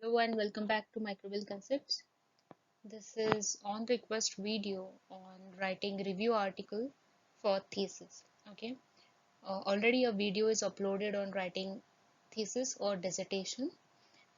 Hello and welcome back to Microbial Concepts. This is on request video on writing review article for thesis. Okay, already a video is uploaded on writing thesis or dissertation,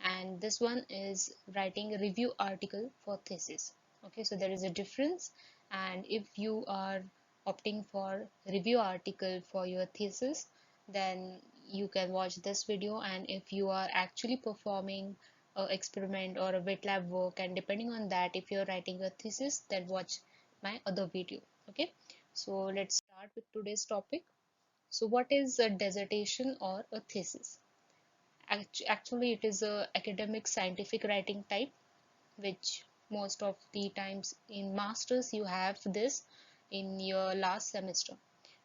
and this one is writing a review article for thesis. Okay, so there is a difference, and if you are opting for review article for your thesis, then you can watch this video. And if you are actually performing a experiment or a wet lab work, and depending on that, if you're writing a thesis, then watch my other video. Okay, so let's start with today's topic. So what is a dissertation or a thesis? Actually, it is a academic scientific writing type, which most of the times in masters you have this in your last semester.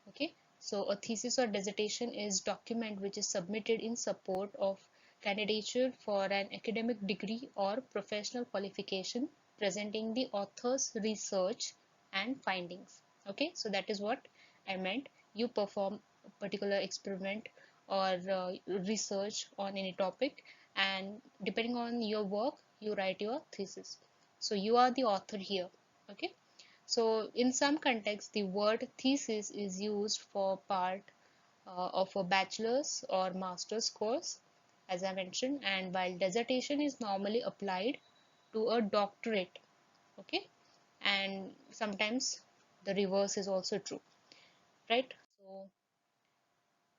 Okay, so a thesis or dissertation is document which is submitted in support of candidature for an academic degree or professional qualification, presenting the author's research and findings. Okay, so that is what I meant. You perform a particular experiment or research on any topic, and depending on your work you write your thesis. So you are the author here. Okay, so in some contexts the word thesis is used for part of a bachelor's or master's course, as I mentioned, and while dissertation is normally applied to a doctorate. Okay, and sometimes the reverse is also true, right? So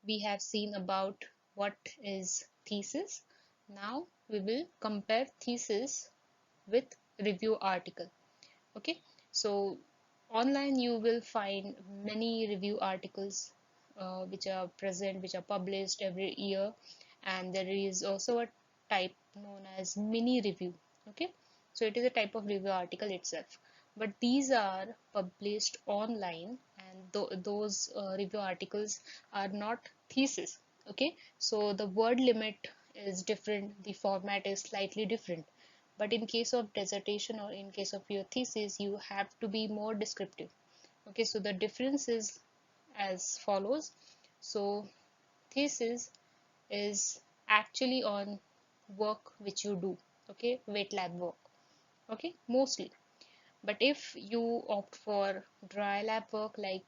we have seen about what is thesis. Now we will compare thesis with review article. Okay, so online you will find many review articles which are present, which are published every year, and there is also a type known as mini review. Okay, so it is a type of review article itself, but these are published online, and those review articles are not thesis. Okay, so the word limit is different, the format is slightly different, but in case of dissertation or in case of your thesis you have to be more descriptive. Okay, so the difference is as follows. So thesis is actually on work which you do. Okay, wet lab work. Okay, mostly. But if you opt for dry lab work, like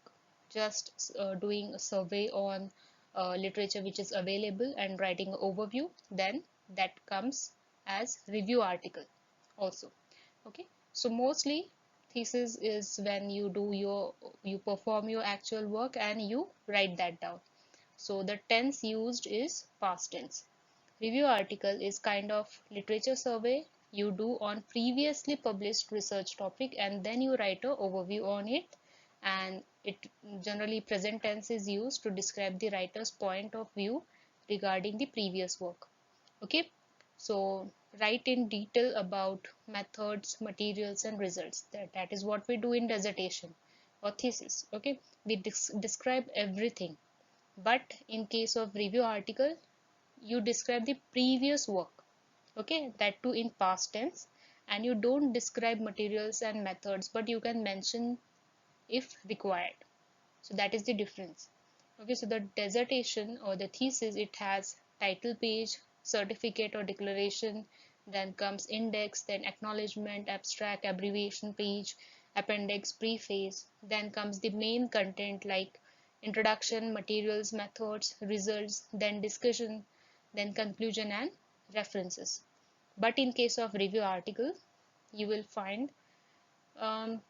just doing a survey on literature which is available and writing an overview, then that comes as review article also. Okay, so mostly thesis is when you perform your actual work and you write that down. So the tense used is past tense. Review article is kind of literature survey you do on previously published research topic, and then you write a overview on it, and it generally present tense is used to describe the writer's point of view regarding the previous work. Okay, so write in detail about methods, materials, and results. That is what we do in dissertation or thesis. Okay, we describe everything. But in case of review article, you describe the previous work. Okay, that too in past tense, and you don't describe materials and methods, but you can mention if required. So that is the difference. Okay, so the dissertation or the thesis, it has title page, certificate or declaration, then comes index, then acknowledgement, abstract, abbreviation page, appendix, preface, then comes the main content like introduction, materials, methods, results, then discussion, then conclusion and references. But in case of review article, you will find um,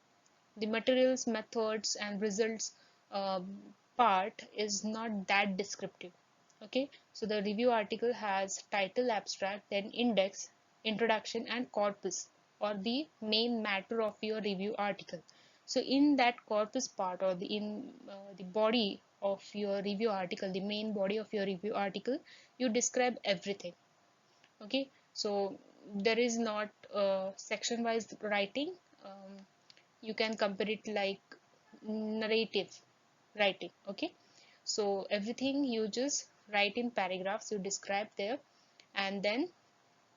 the materials, methods, and results part is not that descriptive. Okay, so the review article has title, abstract, then index, introduction, and corpus, or the main matter of your review article. So in that corpus part, or the body of your review article, the main body of your review article, you describe everything. Okay, so there is not section wise writing. You can compare it like narrative writing. Okay, so everything you just write in paragraphs, you describe there, and then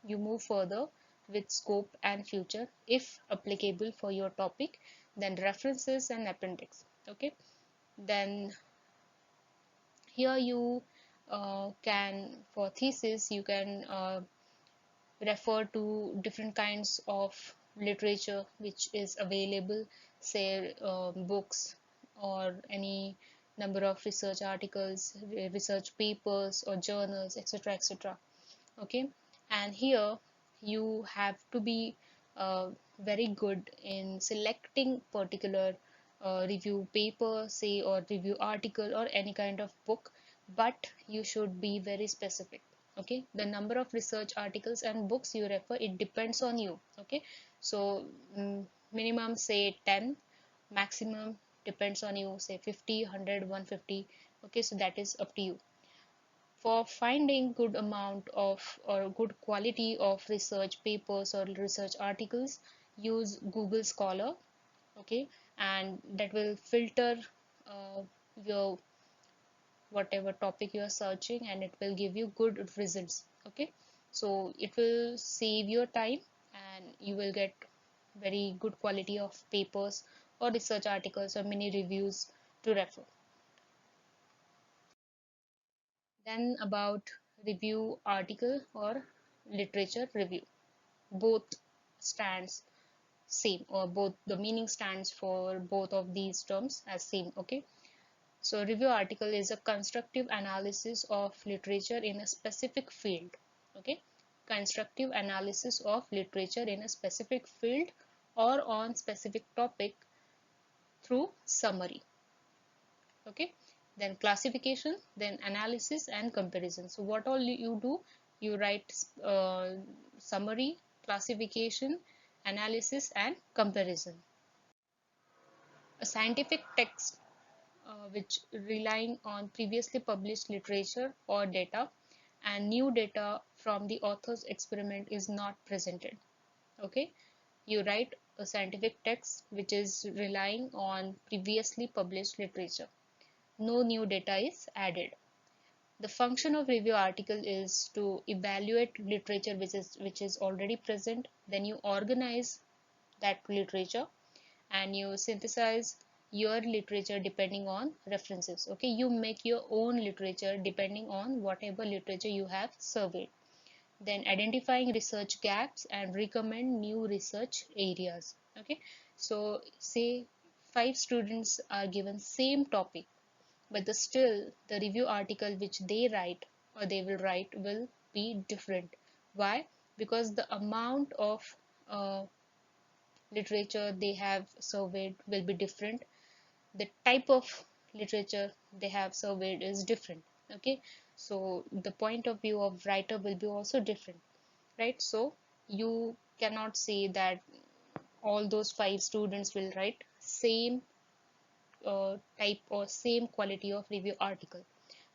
you move further with scope and future if applicable for your topic, then references and appendix. Okay, then here you can, for thesis you can refer to different kinds of literature which is available, say books or any number of research articles, research papers or journals, etc., etc. Okay, and here you have to be very good in selecting particular review paper, say, or review article or any kind of book, but you should be very specific. Okay, the number of research articles and books you refer, it depends on you. Okay, so minimum say 10, maximum depends on you, say 50, 100, 150. Okay, so that is up to you. For finding good amount of or good quality of research papers or research articles, use Google Scholar. Okay, and that will filter uh, your whatever topic you are searching, and it will give you good results. Okay, so it will save your time and you will get very good quality of papers or research articles or mini reviews to refer. Then about review article or literature review, both stands same, or both the meaning stands for both of these terms as same. Okay, so review article is a constructive analysis of literature in a specific field. Okay, constructive analysis of literature in a specific field or on specific topic through summary. Okay, then classification, then analysis and comparison. So what all you do, you write summary, classification, analysis and comparison. A scientific text which relying on previously published literature or data, and new data from the author's experiment is not presented. Okay, you write a scientific text which is relying on previously published literature, no new data is added. The function of review article is to evaluate literature which is already present, then you organize that literature and you synthesize your literature depending on references. Okay, you make your own literature depending on whatever literature you have surveyed. Then identifying research gaps and recommend new research areas. Okay, so say 5 students are given same topic, but still the review article which they write or they will write will be different. Why? Because the amount of literature they have surveyed will be different, the type of literature they have surveyed is different. Okay, so the point of view of writer will be also different, right? So you cannot say that all those 5 students will write same type or same quality of review article.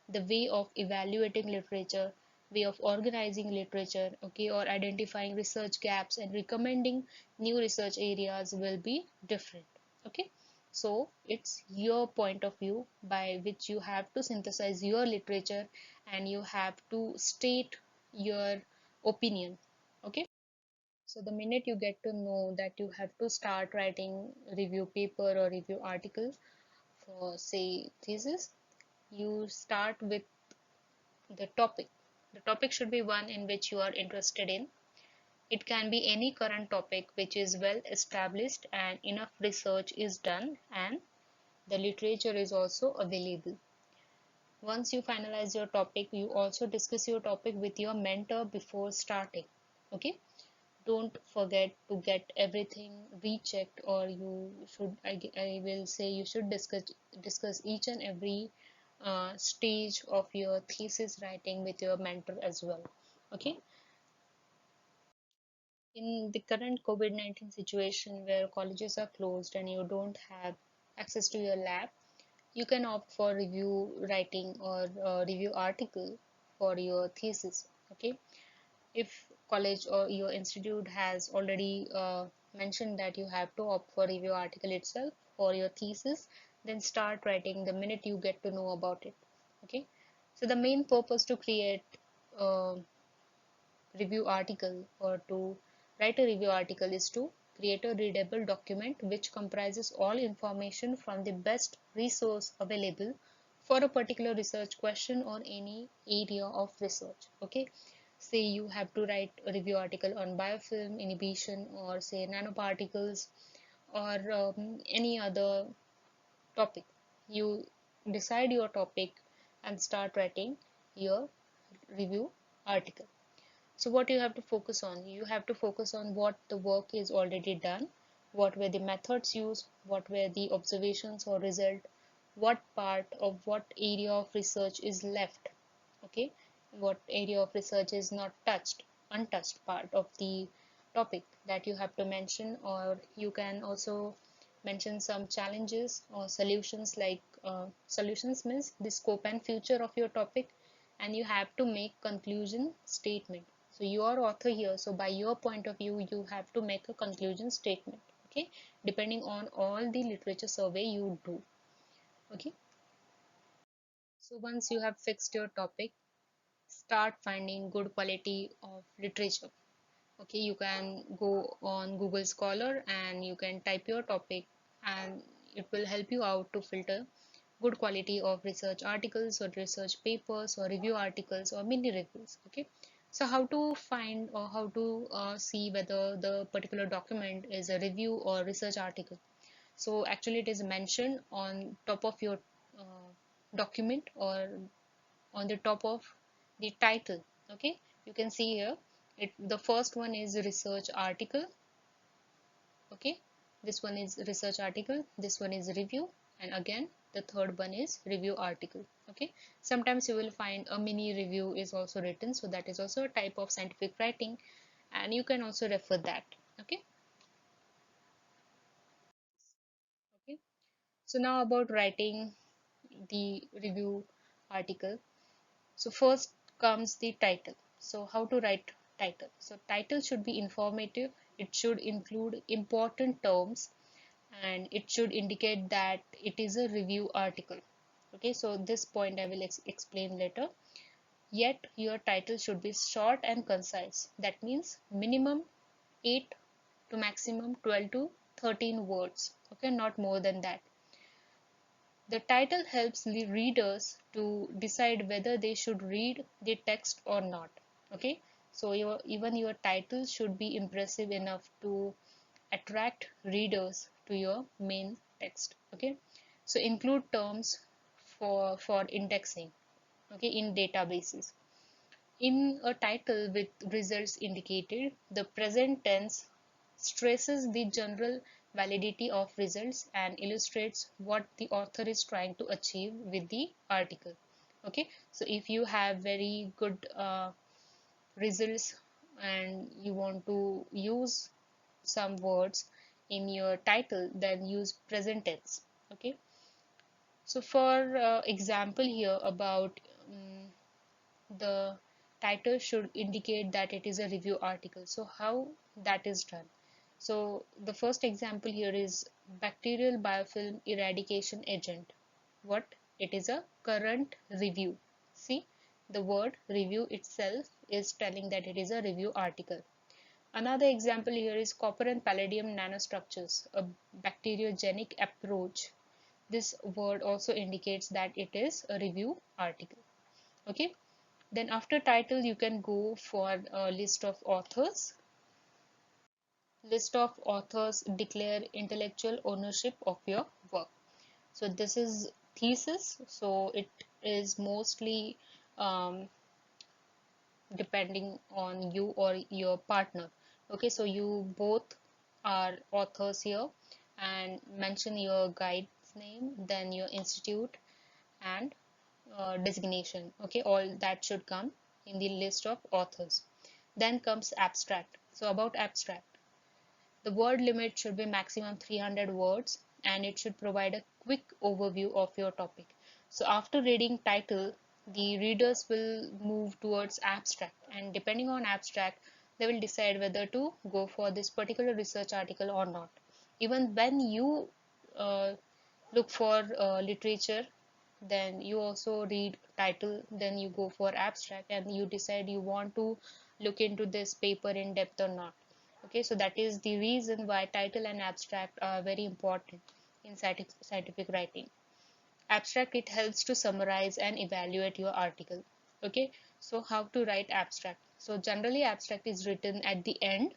The way of evaluating literature, way of organizing literature, okay, or identifying research gaps and recommending new research areas will be different. Okay, so it's your point of view by which you have to synthesize your literature and you have to state your opinion. Okay, so the minute you get to know that you have to start writing review paper or review article for say thesis, you start with the topic. The topic should be one in which you are interested in. It can be any current topic which is well established and enough research is done and the literature is also available. Once you finalize your topic, you also discuss your topic with your mentor before starting. Okay, don't forget to get everything rechecked, or you should, I will say you should discuss each and every stage of your thesis writing with your mentor as well. Okay, in the current COVID-19 situation where colleges are closed and you don't have access to your lab, you can opt for review writing or review article for your thesis. Okay, if college or your institute has already mentioned that you have to opt for review article itself for your thesis, then start writing the minute you get to know about it. Okay, so the main purpose to create a review article or to write a review article is to create a readable document which comprises all information from the best resource available for a particular research question or any area of research. Okay, say you have to write a review article on biofilm inhibition, or say nanoparticles, or any other topic. You decide your topic and start writing your review article. So what you have to focus on? You have to focus on what the work is already done, what were the methods used, what were the observations or result, what part of what area of research is left, okay, what area of research is not touched, untouched part of the topic that you have to mention. Or you can also mention some challenges or solutions, like solutions means the scope and future of your topic, and you have to make conclusion statement. So you are author here, so by your point of view you have to make a conclusion statement, okay, depending on all the literature survey you do. Okay, so once you have fixed your topic, start finding good quality of literature. Okay, you can go on Google Scholar and you can type your topic, and it will help you out to filter good quality of research articles or research papers or review articles or mini reviews. Okay, so how to find or how to see whether the particular document is a review or research article? So actually it is mentioned on top of your uh, document, or on the top of the title. Okay, you can see here, the first one is research article. Okay, this one is research article, this one is review, and again the third one is review article. Okay, sometimes you will find a mini review is also written, so that is also a type of scientific writing, and you can also refer that. Okay, okay, so now about writing the review article. So first comes the title. So how to write title? So title should be informative, it should include important terms, and it should indicate that it is a review article. Okay, so this point I will explain later. Yet your title should be short and concise. That means minimum 8 to maximum 12 to 13 words. Okay, not more than that. The title helps the readers to decide whether they should read the text or not. Okay, so even your title should be impressive enough to attract readers to your main text. Okay, so include terms for indexing, okay, in databases. In a title with results indicated, the present tense stresses the general validity of results and illustrates what the author is trying to achieve with the article. Okay, so if you have very good results and you want to use some words in your title, then use present tense. Okay, so for example here about the title should indicate that it is a review article. So how that is done? So the first example here is bacterial biofilm eradication agent. What? It is a current review. See, the word review itself is telling that it is a review article. Another example here is copper and palladium nanostructures, a bacteriogenic approach. This word also indicates that it is a review article. Okay, then after title you can go for a list of authors. List of authors declare intellectual ownership of your work. So this is thesis, so it is mostly um, depending on you or your partner. Okay, so you both are authors here, and mention your guide's name, then your institute and designation. Okay, all that should come in the list of authors. Then comes abstract. So about abstract, the word limit should be maximum 300 words, and it should provide a quick overview of your topic. So after reading title, the readers will move towards abstract, and depending on abstract they will decide whether to go for this particular research article or not. Even when you look for literature, then you also read title, then you go for abstract, and you decide you want to look into this paper in depth or not. Okay, so that is the reason why title and abstract are very important in scientific writing. Abstract, it helps to summarize and evaluate your article. Okay, so how to write abstract? So generally abstract is written at the end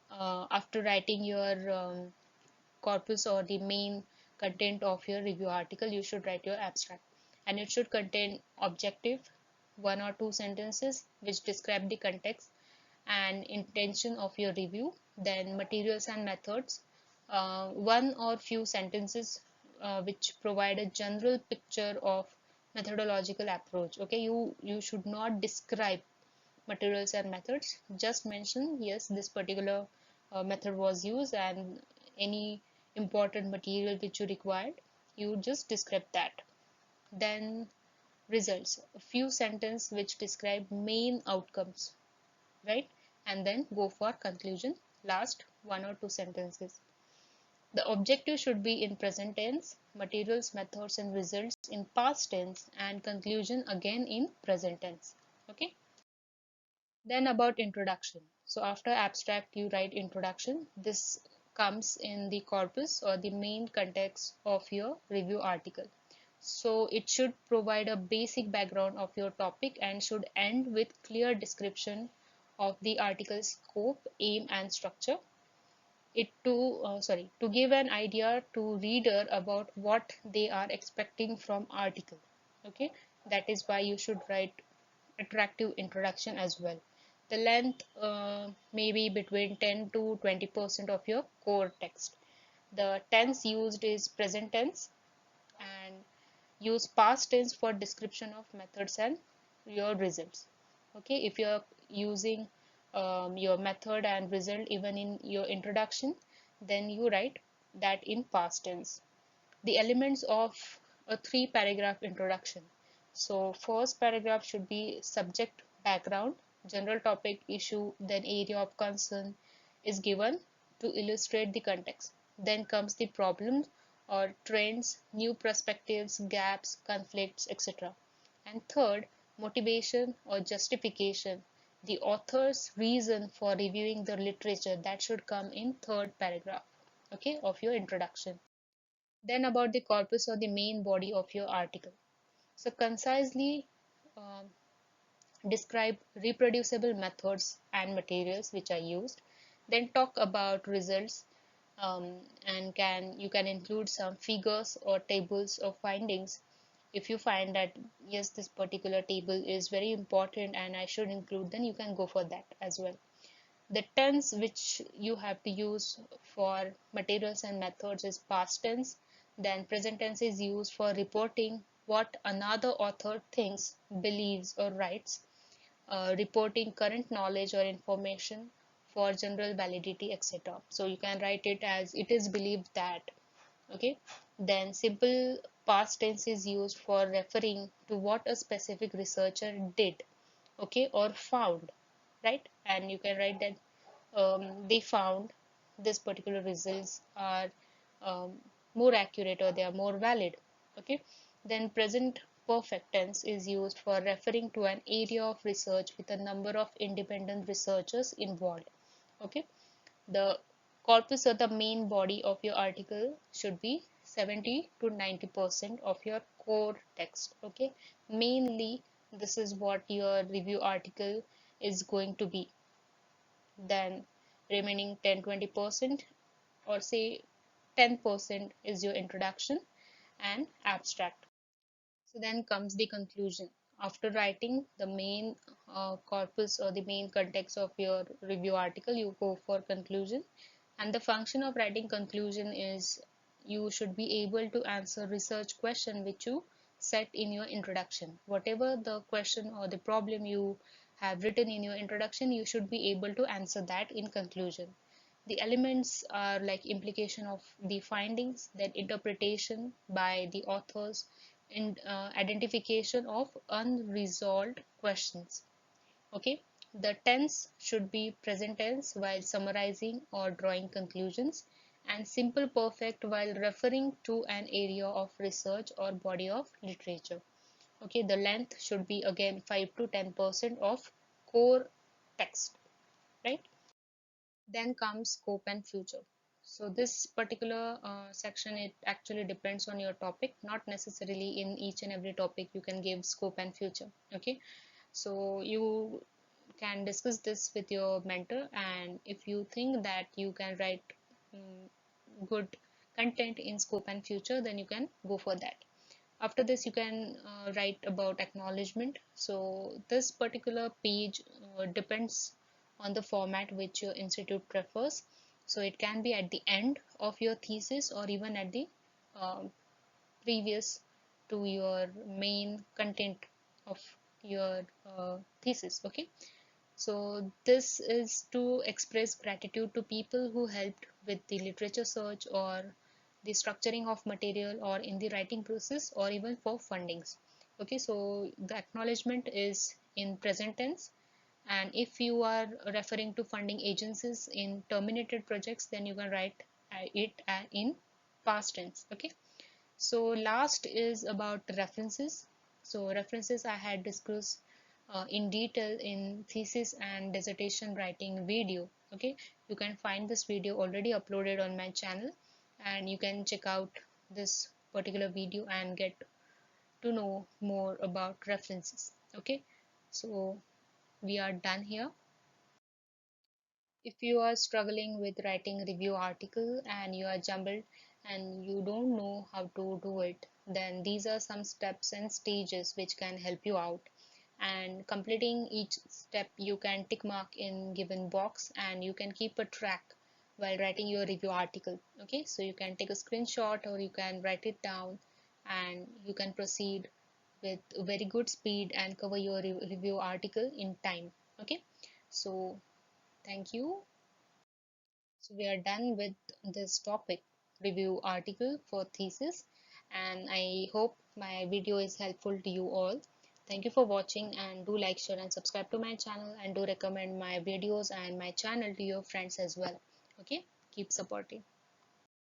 after writing your corpus or the main content of your review article. You should write your abstract, and it should contain objective, 1 or 2 sentences which describe the context and intention of your review, then materials and methods, 1 or few sentences which provide a general picture of methodological approach. Okay, you should not describe materials and methods, just mention yes, this particular method was used and any important material which you required, you just describe that. Then results, a few sentences which describe main outcomes, right? And then go for conclusion, last 1 or 2 sentences. The objective should be in present tense, materials, methods and results in past tense, and conclusion again in present tense. Okay. Then about introduction. So after abstract, you write introduction. This comes in the corpus or the main context of your review article. So it should provide a basic background of your topic and should end with clear description of the article's scope, aim and structure. It to give an idea to reader about what they are expecting from article. Okay, that is why you should write attractive introduction as well. The length may be between 10 to 20% of your core text. The tense used is present tense, and use past tense for description of methods and your results. Okay, if you're using your method and result even in your introduction, then you write that in past tense. The elements of a 3 paragraph introduction. So first paragraph should be subject, background, general topic, issue, then area of concern is given to illustrate the context. Then comes the problems or trends, new perspectives, gaps, conflicts, etc. And third, motivation or justification, the author's reason for reviewing the literature, that should come in third paragraph, okay, of your introduction. Then about the corpus or the main body of your article. So concisely um, describe reproducible methods and materials which are used. Then talk about results, and you can include some figures or tables or findings. If you find that yes, this particular table is very important and I should include, then you can go for that as well. The tense which you have to use for materials and methods is past tense. Then present tense is used for reporting what another author thinks, believes or writes, reporting current knowledge or information for general validity, etc. So you can write it as it is believed that. Okay. Then simple past tense is used for referring to what a specific researcher did, okay, or found, right? And you can write that they found this particular results are um, more accurate or they are more valid. Okay. Then present perfect tense is used for referring to an area of research with a number of independent researchers involved. Okay. The corpus or the main body of your article should be 70 to 90% of your core text. Okay, mainly this is what your review article is going to be. Then remaining 10-20% or say 10% is your introduction and abstract. So then comes the conclusion. After writing the main corpus or the main context of your review article, you go for conclusion. And the function of writing conclusion is you should be able to answer research question which you set in your introduction. Whatever the question or the problem you have written in your introduction, you should be able to answer that in conclusion. The elements are like implication of the findings, then interpretation by the authors, and identification of unresolved questions. Okay, the tense should be present tense while summarizing or drawing conclusions, and simple perfect while referring to an area of research or body of literature. Okay, the length should be again 5 to 10% of core text, right? Then comes scope and future. So this particular section, it actually depends on your topic, not necessarily in each and every topic you can give scope and future. Okay, so you can discuss this with your mentor, and if you think that you can write good content in scope and future, then you can go for that. After this, you can write about acknowledgement. So this particular page depends on the format which your institute prefers. So it can be at the end of your thesis or even at the uh, previous to your main content of your thesis. Okay, so this is to express gratitude to people who helped with the literature search or the structuring of material or in the writing process or even for fundings. Okay, so the acknowledgement is in present tense, and if you are referring to funding agencies in terminated projects, then you can write it in past tense. Okay, so last is about references. So references I had discussed in detail in thesis and dissertation writing video. Okay, you can find this video already uploaded on my channel, and you can check out this particular video and get to know more about references. Okay, so we are done here. If you are struggling with writing review article and you are jumbled and you don't know how to do it, then these are some steps and stages which can help you out. And completing each step, you can tick mark in given box and you can keep a track while writing your review article. Okay, so you can take a screenshot or you can write it down, and you can proceed with very good speed and cover your review article in time. Okay, so thank you. So we are done with this topic, review article for thesis, and I hope my video is helpful to you all. Thank you for watching, and do like, share and subscribe to my channel, and do recommend my videos and my channel to your friends as well. Okay, keep supporting.